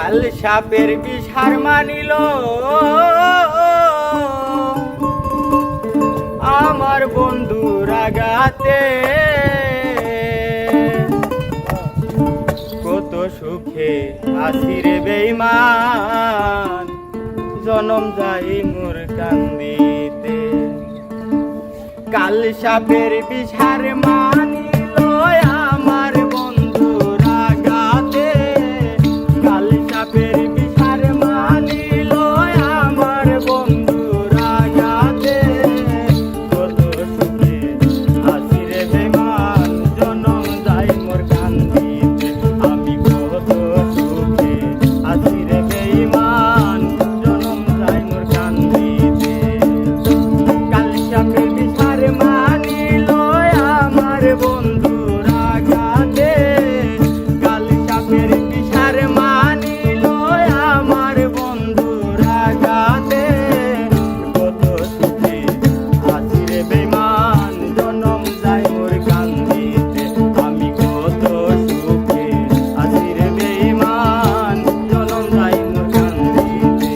কাল সাপের বিষ হার মানিল আমার বন্ধুর আঘাতে, কত সুখে আছি রে বেঈমান, জনম যাই মোর কান্দিতে। কাল সাপের বিষ হার মানিল আমার বন্ধুর আঘাতে, কাল সাপের বিষ হার মানিল আমার বন্ধুর আঘাতে, কত সুখে আছি রে বেঈমান, জনম যাই মোর কান্দিতে। আমি কত সুখে আছি রে বেঈমান, জনম যাই মোর কান্দিতে। কাল সাপের বিষ হার মানিল আমার বন্ধুর আঘাতে, কাল সাপের বিষ হার মানিল আমার বন্ধুর আঘাতে, কত সুখে আছি রে বেঈমান, জনম যাই মোর কান্দিতে। আমি কত সুখে আছি রে বেঈমান, জনম যাই মোর কান্দিতে।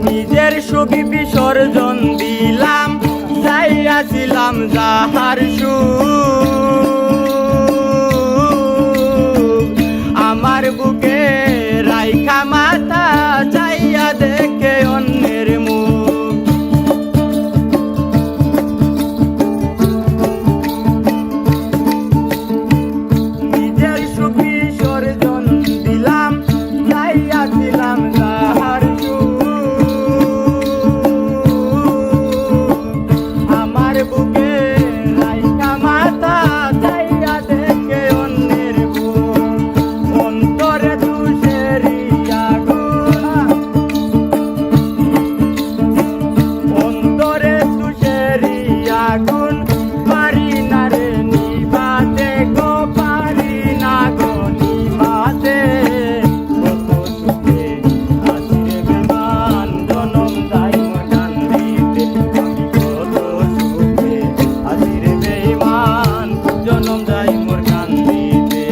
নিজের ছবি বিসর্জন দিলাম, চাইয়াছিলাম যাহার সুখ, আমার বুকে রাইখা মাথা চাইয়া দেখে অন্যের মুখ। নিজের সুখ বিসর্জন দিলাম, চাইয়াছিলাম যাহার সুখ, আমার বুকে রাইখা মাথা চাইয়া দেখে অন্যের বুক। অন্তরে তুষেরি আগুন, অন্তরে তুষেরি আগুন, পারি না রে নিভাতে গো, পারি না গো নিভাতে। কত সুখে আছি রে বেঈমান, জনম যাই মোর কান্দিতে। আমি কত সুখে আছি রে বেঈমান, জনম যাই মোর কান্দিতে।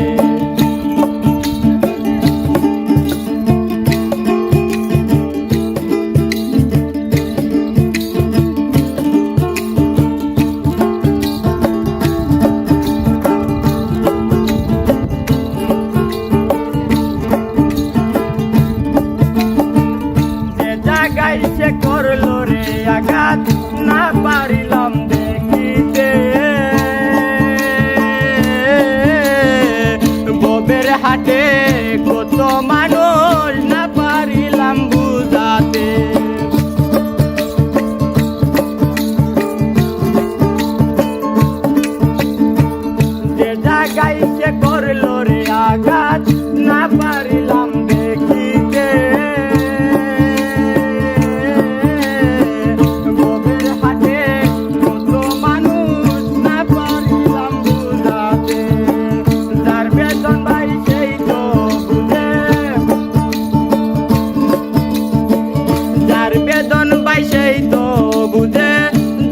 যে জায়গায় সে করলো রে আঘাত, না পারিলাম দেখিতে। ববের হাটে কত মানুষ, না পারিলাম বুঝাতে। যে জায়গায় সে করলো রে আঘাত, না পারিলাম দেখিতে। ববের হাটে কত মানুষ, না পারিলাম বুঝাতে। যার বেতন ভাই সেই তো বুঝে, যার বেতন ভাই সেই তো বুঝে,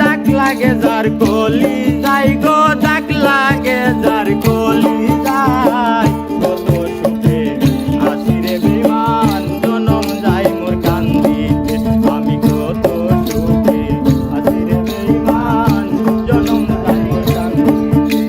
দাগ লাগে যার কলি যাই গো, দাগ লাগে যার কলি যাই। কত সুখে আছি রে বেঈমান, জনম যাই মোর কান্দিতে। আমি কত সুখে আছি রে বেঈমান, জনম যাই মোর কান্দিতে।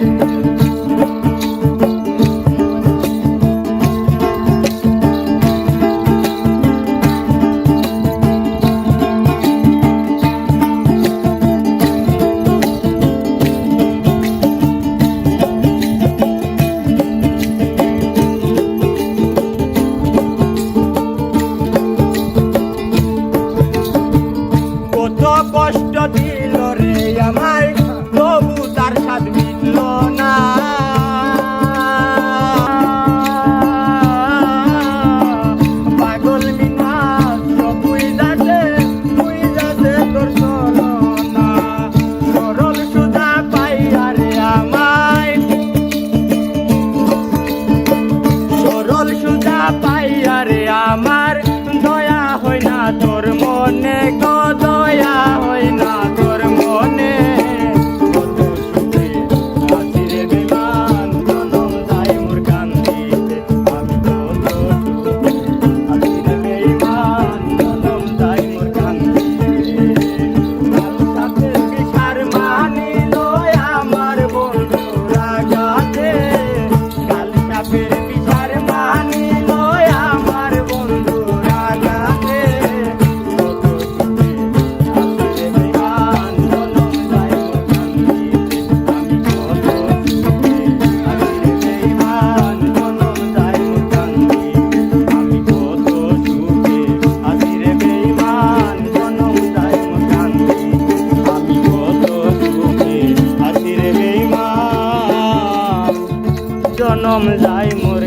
তোর মনে গো দয়া হয় না তোর মনে কত সুখে আছি রে বেমান জনম যাই মোর কান্দিতে আমি কত সুখে আছি রে বেমান জনম যাই মোর কান্দিতে কাল সাথে বিশার মানিল আমার বন্ধুরা গাছে কাল সাথে বিশার মানিল আমার বন্ধুরা গাছে কত সুখে আছি রে বেমান জনম যাই মোর কান্দিতে আমি কত সুখে আছি রে বেমান জনম যাই মোর কান্দিতে আমি কত সুখে আছি রে বেমান জনম যাই মোর কান্দিতে আমি কত সুখে আছি রে বেমান জনম যাই মোর